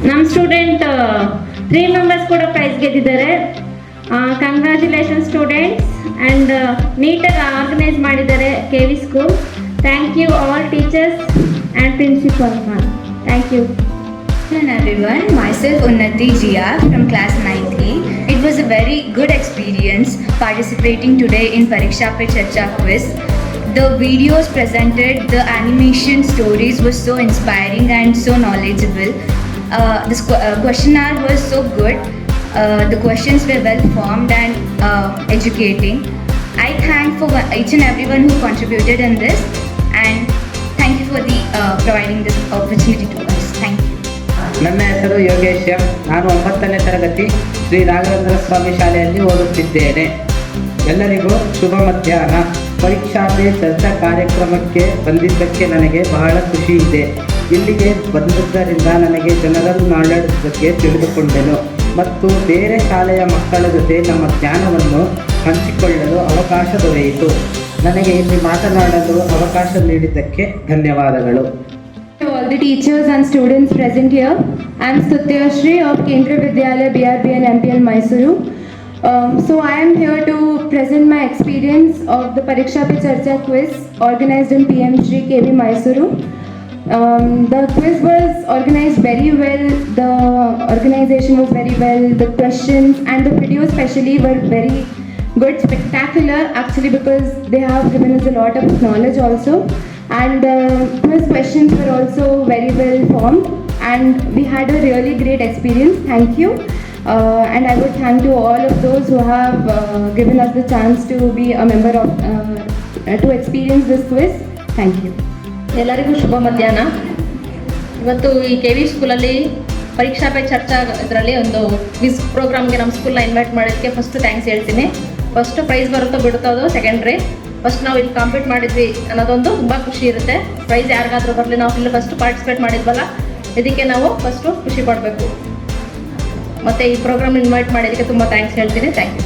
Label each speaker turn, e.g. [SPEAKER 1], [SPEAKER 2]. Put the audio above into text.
[SPEAKER 1] ನಮ್ಮ student 3 members ಕೂಡ prize ಗೆದ್ದಿದ್ದಾರೆ. ಕಂಗ್ರ್ಯಾಚುಲೇಷನ್ ಸ್ಟೂಡೆಂಟ್ಸ್ ಆ್ಯಂಡ್ ನೀಟಾಗಿ ಆರ್ಗನೈಸ್ ಮಾಡಿದ್ದಾರೆ KV school. Thank you all teachers and principal ma'am. Thank you.
[SPEAKER 2] Hello everyone, myself Unnati GR from class 9th. It was a very good experience participating today in Pariksha Pe Charcha quiz. The videos presented, the animation stories were so inspiring and so knowledgeable. This questionnaire was so good. The questions were well formed and educating. I thank for each and everyone who contributed in this, and thank you for the providing this opportunity to us. Thank you.
[SPEAKER 3] ನನ್ನ ಹೆಸರು Yogesh M. ನಾನು 9ನೇ ತರಗತಿ ಶ್ರೀ ರಾಘವೇಂದ್ರ ಸ್ವಾಮಿ ಶಾಲೆಯಲ್ಲಿ ಓದುತ್ತಿದ್ದೇನೆ. ಎಲ್ಲರಿಗೂ ಶುಭ ಮಧ್ಯಾಹ್ನ. ಪರೀಕ್ಷಾ pay ಚರ್ಚಾ ಕಾರ್ಯಕ್ರಮಕ್ಕೆ ಬಂದಿದ್ದಕ್ಕೆ ನನಗೆ ಬಹಳ ಖುಷಿ ಇದೆ. ಇಲ್ಲಿಗೆ ಬಂದಿದ್ದರಿಂದ ನನಗೆ ಜನರಲ್ ನಾಲೆಡ್ಜ್ ಬಗ್ಗೆ ತಿಳಿದುಕೊಂಡೆನು ಮತ್ತು ಬೇರೆ ಶಾಲೆಯ ಮಕ್ಕಳ ಜೊತೆ ನಮ್ಮ ಜ್ಞಾನವನ್ನು ಹಂಚಿಕೊಳ್ಳಲು ಅವಕಾಶ ದೊರೆಯಿತು. ನನಗೆ ಇಲ್ಲಿ ಮಾತನಾಡಲು ಅವಕಾಶ ನೀಡಿದ್ದಕ್ಕೆ ಧನ್ಯವಾದಗಳು.
[SPEAKER 4] All the teachers and students present here. I am Stuttya Shri of Kendriya Vidyalaya BRBN MPL Mysuru. So I am here to present my experience of the Pariksha Pe Charcha quiz organized in PM Shri KV Mysuru. The quiz was organized very well. The organization was very well. The questions and the videos especially were very good, spectacular actually, because they have given us a lot of knowledge also. And quiz questions were also very well formed, and we had a really great experience. Thank you. And I would thank to all of those who have given us the chance to be a member of to experience this quiz. Thank you.
[SPEAKER 5] ಎಲ್ಲರಿಗೂ ಶುಭ ಮಧ್ಯಾಹ್ನ. ಇವತ್ತು ಈ KV ಸ್ಕೂಲಲ್ಲಿ ಪರೀಕ್ಷಾ pay ಚರ್ಚಾ ಇದರಲ್ಲಿ ಒಂದು quiz ಪ್ರೋಗ್ರಾಮ್ಗೆ ನಮ್ಮ ಸ್ಕೂಲ್ನ ಇನ್ವೈಟ್ ಮಾಡೋದಕ್ಕೆ ಫಸ್ಟ್ ಥ್ಯಾಂಕ್ಸ್ ಹೇಳ್ತೀನಿ. ಫಸ್ಟ್ ಪ್ರೈಸ್ ಬರುತ್ತೋ ಬಿಡುತ್ತೋ ಅದು ಸೆಕೆಂಡ್ರಿ. ಫಸ್ಟ್ ನಾವು ಇಲ್ಲಿ ಕಾಂಪೀಟ್ ಮಾಡಿದ್ವಿ ಅನ್ನೋದೊಂದು ತುಂಬ ಖುಷಿ ಇರುತ್ತೆ. ಪ್ರೈಸ್ ಯಾರಿಗಾದ್ರೂ ಬರಲಿ, ನಾವು ಇಲ್ಲಿ ಫಸ್ಟ್ ಪಾರ್ಟಿಸಿಪೇಟ್ ಮಾಡಿದ್ವಲ್ಲ, ಇದಕ್ಕೆ ನಾವು ಫಸ್ಟು ಖುಷಿ ಪಡಬೇಕು. ಮತ್ತು ಈ ಪ್ರೋಗ್ರಾಮ್ ಇನ್ವೈಟ್ ಮಾಡಿದ್ದಕ್ಕೆ ತುಂಬ ಥ್ಯಾಂಕ್ಸ್ ಹೇಳ್ತೀನಿ. Thank you.